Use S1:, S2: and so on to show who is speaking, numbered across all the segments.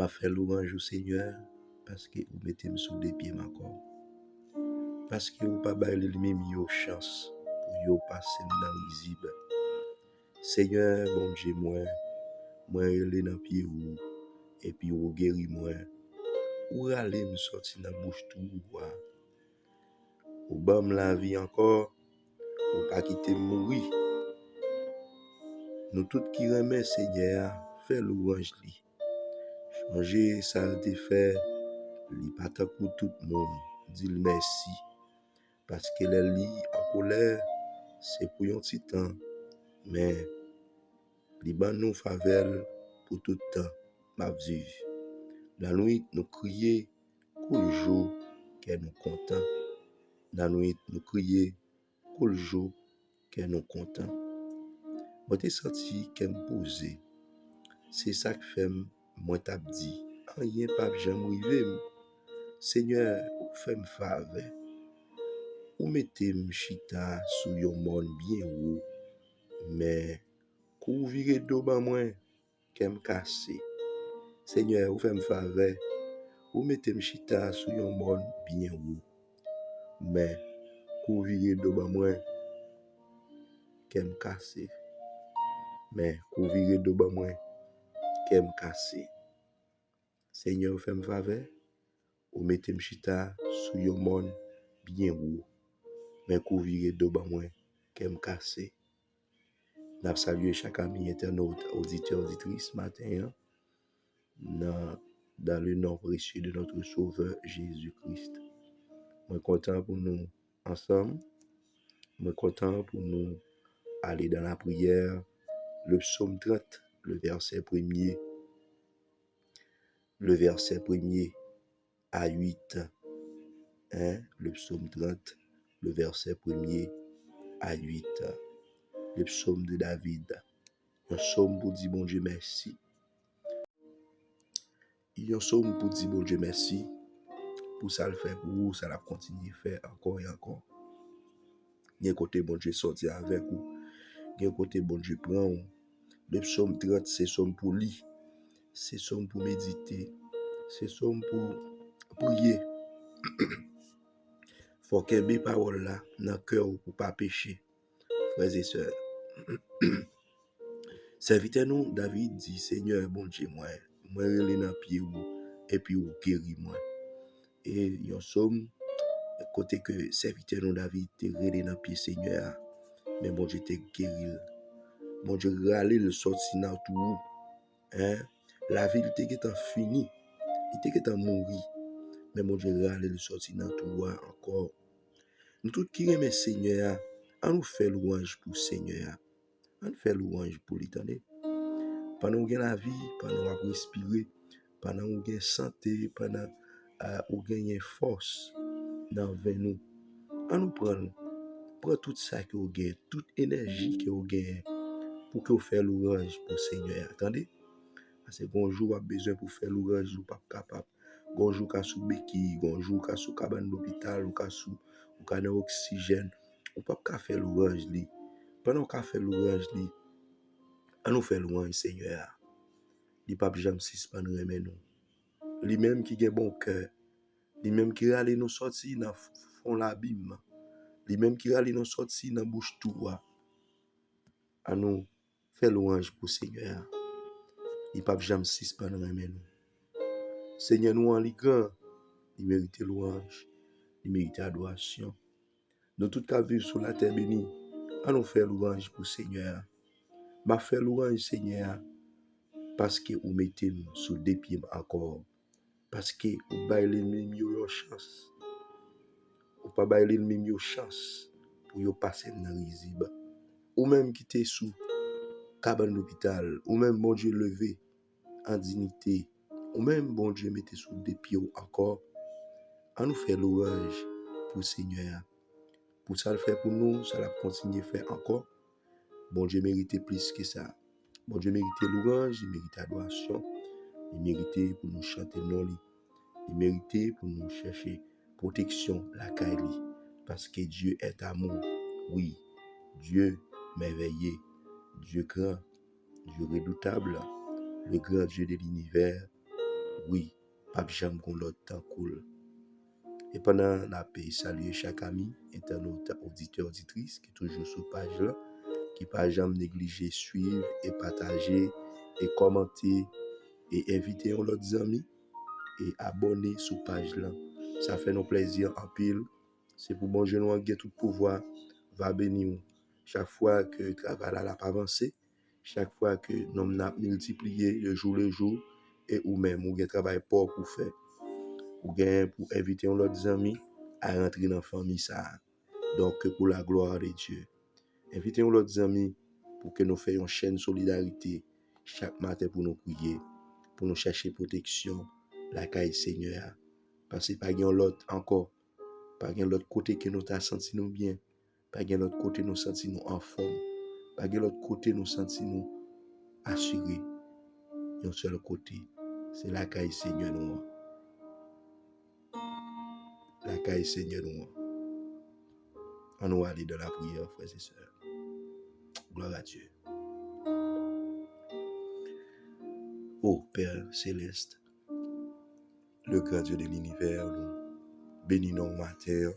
S1: m'a fait louange au Seigneur parce que vous mettez sous des pieds ma corps. Parce que vous pas bailler lui-même yo chance pour yo passer dans visible. Seigneur, bon Dieu, moi relé dans pied ou et puis vous guéri moi. Ou aller me sortir dans bouche tout ou bam la vie encore, ou pas quitter mourir. Nous tous qui remet Seigneur, fait louange li. Changer ça te fait, li pas tant pour tout le monde. Dis merci parce que les li en colère, c'est pour un petit temps, mais li ban nous faveur pour tout le temps m'a vivre. La nuit nous crier tout jour que nous content. La nuit nous crier tout jour que nous content. Moi t'ai senti qu'elle me posait. C'est ça que fait moi t'a dit. Rien pas jamais arrivé. Seigneur, ou fait me faveur. Ou mettez m'chita sous yon monde bien haut. Mais kou vire do ban moi qu'elle me casse. Seigneur, ou fait me faveur. Ou mettez m'chita sous yon monde bien haut. Mais kou vire do ban moi qu'elle me casse. Mais kou vire do ban moi qu'elle me casse. Seigneur, fais me faveur, ou mettez m'chita sous yon monde bien haut, mais kou vire do ban moi qu'elle me casse. N'a salué chaque ami internaute, auditeur, auditrice matin, dans le nom précieux de notre Sauveur Jésus-Christ. Moi content pour nous ensemble, moi content pour nous aller dans la prière, le psaume 30, le verset 1er à 8. Le psaume 30, le verset 1er à 8. Le psaume de David. Un psaume pour dire bon Dieu merci. Un psaume pour dire bon Dieu merci. Pour ça le faire pour vous, ça la continue à faire encore et encore. Il y a un côté bon Dieu sorti avec vous. Il y a un côté bon Dieu prend vous. Le psaume 30, c'est psaume pour lire. C'est psaume pour méditer. C'est psaume pour prier. Faut qu'il y ait des paroles là dans le cœur pour ne pas pécher. Frères et sœurs. Servitez-nous, David dit, Seigneur, bon Dieu, moi relé dans pied ou et puis ou guéri moi. Et yon somme côté que servitez-nous David te relé dans pied Seigneur, mais bon Dieu te guéri. Bon Dieu râler le sorti dans tout. La vie était qu'étant fini, il était qu'étant mouri, mais bon Dieu râler le sorti dans tout encore. Nous tous qui aimons Seigneur, on nous fait louange pour Seigneur. On fait louange pour l'éternel. Pendant que la vie, pendant qu'on respirer, pendant qu'on gagne santé, pendant qu'on gagne force dans nous, on nous prend tout ça que vous gagne, toute énergie que vous gagne pour que vous fassiez louange pour Seigneur. Attendez, parce que bonjour vous avez besoin pour faire louange, vous pas capable. Bonjour ka sous béquille, bonjour ka sous cabane d'hôpital, ou ka sous ou ka dans oxygène, ou pas faire louange li. Pendant qu'on fait louange li, on nous fait louange Seigneur. Li pas jamais suspendre remet nous. Li même qui a bon cœur, li même qui rale nous sortir dans fond l'abîme, li même qui rale nous sortir dans bouche tout à nous fait louange pour Seigneur. Li pas jamais suspendre remet nous. Seigneur nous en li grand, il mérite louange, il mérite adoration. Nous tout cas vivre sur la terre bénie, à nous faire louange pour Seigneur. M'a fait louange Seigneur parce que vous mettez sous des pieds encore. Parce que vous baillez l'ennemi une chance. Ou pas baillez l'ennemi une chance pour passer dans risible. Ou même qui t'es sous cabane d'hôpital, ou même bon Dieu levé en dignité, ou même bon Dieu mettez sous des pieds encore. On nous fait louange pour Seigneur. Pour ça le faire pour nous, ça la continuer à faire encore. Bon Dieu mérite plus que ça. Bon Dieu mérite louange, il mérite adoration, il mérite pour nous chanter non li. Il mérite pour nous chercher protection la caille parce que Dieu est amour. Oui, Dieu merveilleux, Dieu grand, Dieu redoutable, le grand Dieu de l'univers, Oui, pas jamais qu'on l'autre temps cool. Et pendant la paix, saluer chaque ami, internaute, auditeur, auditrice qui est toujours sur page là, qui pas jamais négliger suivre et partager et commenter et inviter leurs amis et abonner sur page là. Ça fait nos plaisir en pile. C'est pour manger nous en tout pouvoir va bénir. Chaque fois que le travail a avancé, chaque fois que nous avons multiplié le jour, et ou même ou travail pour faire, ou pour inviter leurs amis à rentrer dans la famille ça. Donc pour la gloire de Dieu. Invitez leurs amis pour que nous fassions une chaîne de solidarité chaque matin pour nous prier, pour nous chercher protection, la caille Seigneur. Parce que pas l'autre encore, pas l'autre côté que nous t'a senti nous bien, pas l'autre côté nous senti nous en forme, pas l'autre côté nous senti nous assurés. Un seul côté, c'est la caille Seigneur nous. La caille Seigneur nous. On nous aller dans la prière, frères et sœurs. Gloire à Dieu. Ô Père céleste, le grand Dieu de l'univers, nous bénissons matin,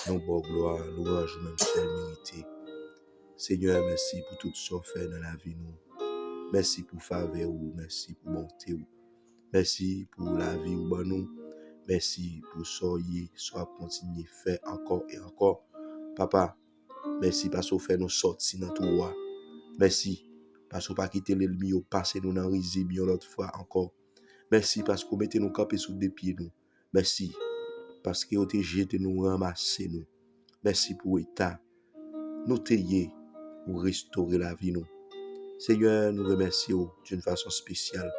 S1: nous bon gloire, louange même seul mérité. Seigneur, merci pour tout ce que fait dans la vie nous. Merci pour faveur ou, merci pour bonté ou. Merci pour la vie ou bon nous. Merci pour soyez, soit continuer faire encore et encore. Papa, merci parce que vous fait nous sortir dans tout roi. Merci parce que vous pas quitter l'ennemi ou passer nous dans risible une autre fois encore. Merci parce que vous mettez nous camper sous des pieds nous. Merci parce que vous avez jeté nous ramasser nous. Merci pour l'état. Nous t'ayez pour restaurer la vie nous. Seigneur, nous remercions d'une façon spéciale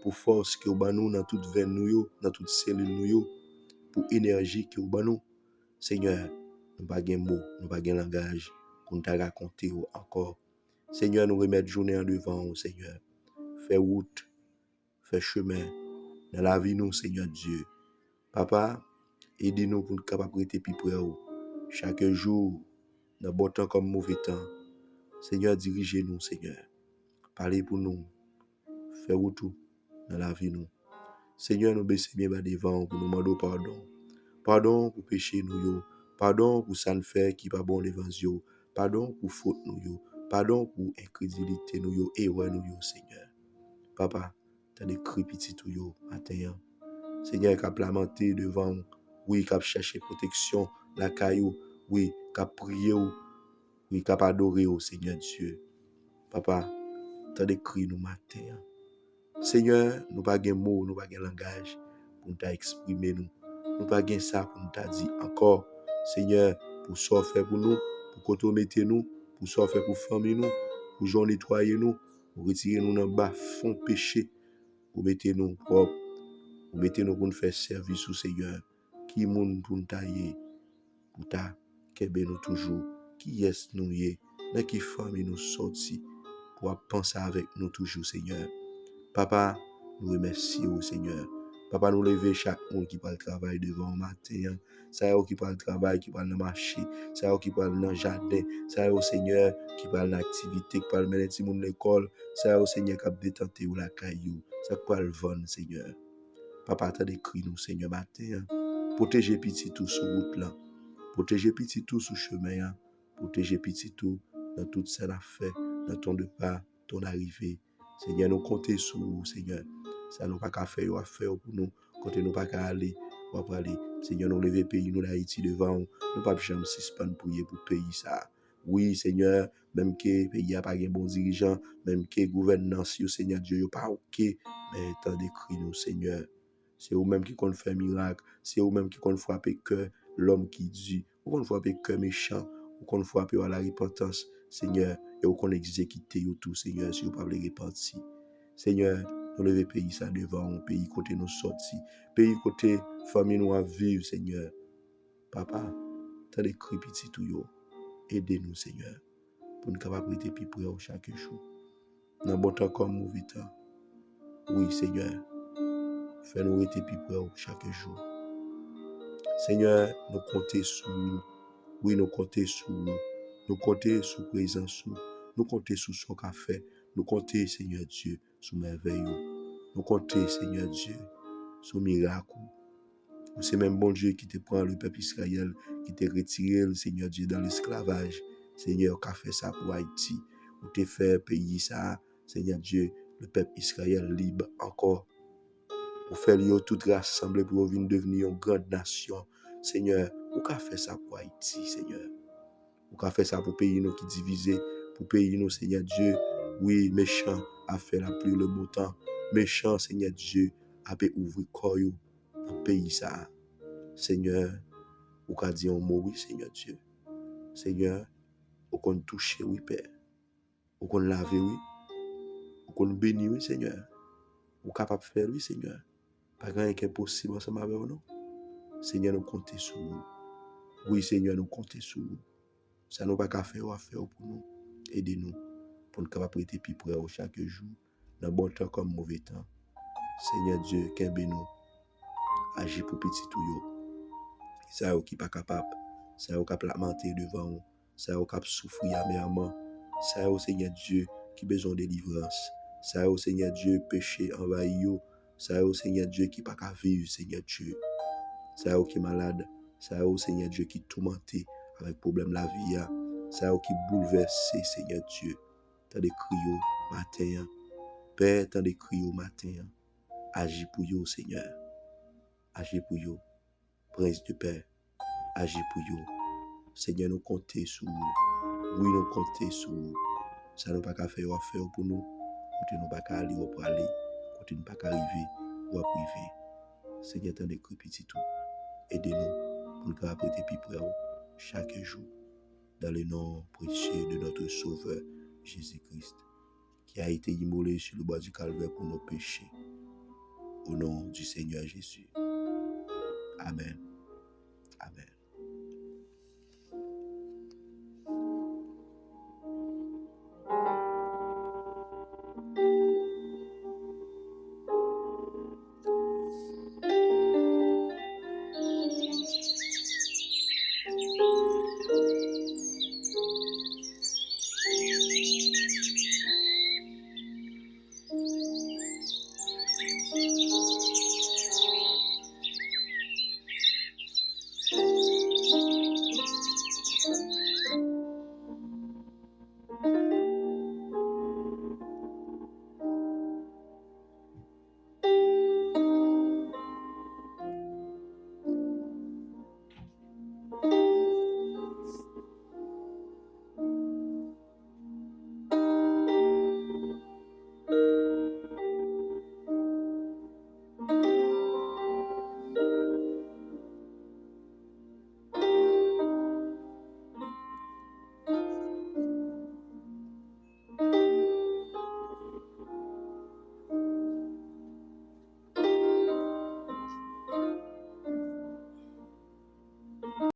S1: pour force que vous avez nous dans toute veine nous, dans toute cellule nous, pour énergie que vous avez nous. Seigneur, nous n'avons pas de mots, nous n'avons pas de langage pour nous raconter encore. Seigneur, nous remettons journée en devant, Seigneur. Fais route, fais chemin dans la vie nous, Seigneur Dieu. Papa, aidez-nous pour nous capables de prêter plus près. Chaque jour, dans bon temps comme mauvais temps. Seigneur, dirigez-nous, Seigneur. Parlez pour nous. Fais tout dans la vie nous. Seigneur, nous baissons bien devant pour nous demander pardon. Pardon pour péché nous. Pardon pour ça nous fait qui pas bon devant Dieu. Pardon pour faute nous. Pardon pour incrédulité nous. Et ouais nous, Seigneur. Papa, t'as des cris petits tout yo matin. Seigneur, qui a lamenté devant, oui, qui a cherché protection, la caillou, oui, qui a prié, oui, qui a adoré au Seigneur Dieu. Papa, t'as des cris nous matin. Seigneur, nous pas de mots, nous pas de langage pour nous exprimer nous. Nous pas de ça pour nous dire encore. Seigneur, pour ça faire pour nous, pour qu'on mette nous, pour ça faire pour famille nous, pour nous nettoyer nous, pour retirer nous dans le bas fond péché, pour mettre nous propres. Ou mettez-nous pour nous faire service au Seigneur. Qui moun pour nous tailler, pour ta kebe nous toujours. Qui est nous yé, dans qui famille nous sorti, pour penser avec nous toujours, Seigneur. Papa, nous remercions au Seigneur. Papa, nous lever chaque monde qui parle travail devant le matin. Ça y qui parle travail, qui parle dans le marché. Ça y qui parle dans le jardin. Ça y au Seigneur qui parle dans l'activité, qui parle mener les gens à l'école. Ça y au Seigneur qui a détenté ou la caillou. Ça qui parle vendre, Seigneur. Papa, t'as décrit nous, Seigneur, matin. Protégez petit tout sur route là. Protégez petit tout sur chemin. Protégez petit tout dans toute cette affaire, dans ton départ, ton arrivée. Seigneur, nous comptons sur vous, Seigneur. Ça nous pas qu'à faire, à faire pour nous. Comptez nous pas qu'à aller, pour aller. Seigneur, nous lever pays, nous l'Haïti devant. Nous pas jamais suspendre prier pour pays ça. Oui, Seigneur, même que le pays n'a pas de bons dirigeants, même que la gouvernance, Seigneur Dieu, n'est pas OK, mais t'as décrit nous, Seigneur. C'est vous-même qui compte faire miracle. C'est vous-même qui compte frapper cœur l'homme qui dit. Vous compte frapper cœur méchant. Vous compte frapper à la repentance, Seigneur. Et vous compte exécuter tout, Seigneur, si vous ne pouvez pas repentir. Seigneur, nous levons le pays ça devant, un pays côté nous sorti. Pays côté famille nous à vivre, Seigneur. Papa, t'as des cris petits tout yo. Aidez-nous, Seigneur, pour nous capables de plus près chaque jour. Dans bon temps comme mauvais temps. Oui, Seigneur. Fais-nous être plus près chaque jour. Seigneur, nous comptons sur nous. Oui, nous comptons sur nous. Nous comptons sur la présence. Nous comptons sur ce qu'a fait. Nous comptons, Seigneur Dieu, sur merveille. Nous comptons, Seigneur Dieu, sur miracle. C'est même bon Dieu qui te prend le peuple Israël, qui te retire, Seigneur Dieu, dans l'esclavage. Seigneur, qui a fait ça pour Haïti. Ou te fait payer ça, Seigneur Dieu, le peuple Israël libre encore. Ou faire tout rassembler pour venir devenir une grande nation. Seigneur, ou qu'a fait ça pour Haïti, Seigneur. Ou qu'a fait ça pour pays nous qui divisé, pour pays nous, Seigneur Dieu. Oui, méchant a fait la pluie, le beau temps. Méchant, Seigneur Dieu, a pu ouvrir corps dans le pays ça. Seigneur, ou qu'a dit un mot, oui, Seigneur Dieu. Seigneur, ou qu'on touche, oui, Père. Ou qu'on lave, oui. Ou qu'on bénit, oui, Seigneur. Ou capable de faire, oui, Seigneur. Pas rien qui est possible ensemble avec nous. Seigneur, nous comptons sur vous. Oui, Seigneur, nous comptons sur vous. Ça nous pas qu'à faire ou à faire pour nous. Aidez-nous pour nous capables prêter plus près chaque jour, dans bon temps comme mauvais temps. Seigneur Dieu, qu'un nous agit pour petit tout yo. Ça qui pas capable, ça qui capable lamenter devant nous, ça qui capable souffrir amèrement, ça Seigneur Dieu qui besoin de délivrance, ça Seigneur Dieu péché envahi yo, ça Seigneur Dieu qui pas capable vivre, Seigneur Dieu. Ça qui est malade, ça Seigneur Dieu qui tourmenté avec problème la vie, ça qui bouleversé, Seigneur Dieu. Tant de cris au matin, Père, tant de cris au matin, agis pour eux, Seigneur. Agis pour eux, Prince de paix, agis pour eux. Seigneur, nous comptons sur vous. Oui, nous comptons sur vous. Ça nous pas qu'à faire pour nous. Côté nous pas qu'à aller ou pour aller. Côté nous pas qu'à arriver ou à priver. Seigneur, tant de cris petit tout. Aidez-nous pour nous prêter plus près chaque jour. Dans le nom précieux de notre Sauveur, Jésus-Christ, qui a été immolé sur le bois du calvaire pour nos péchés. Au nom du Seigneur Jésus. Amen. Amen.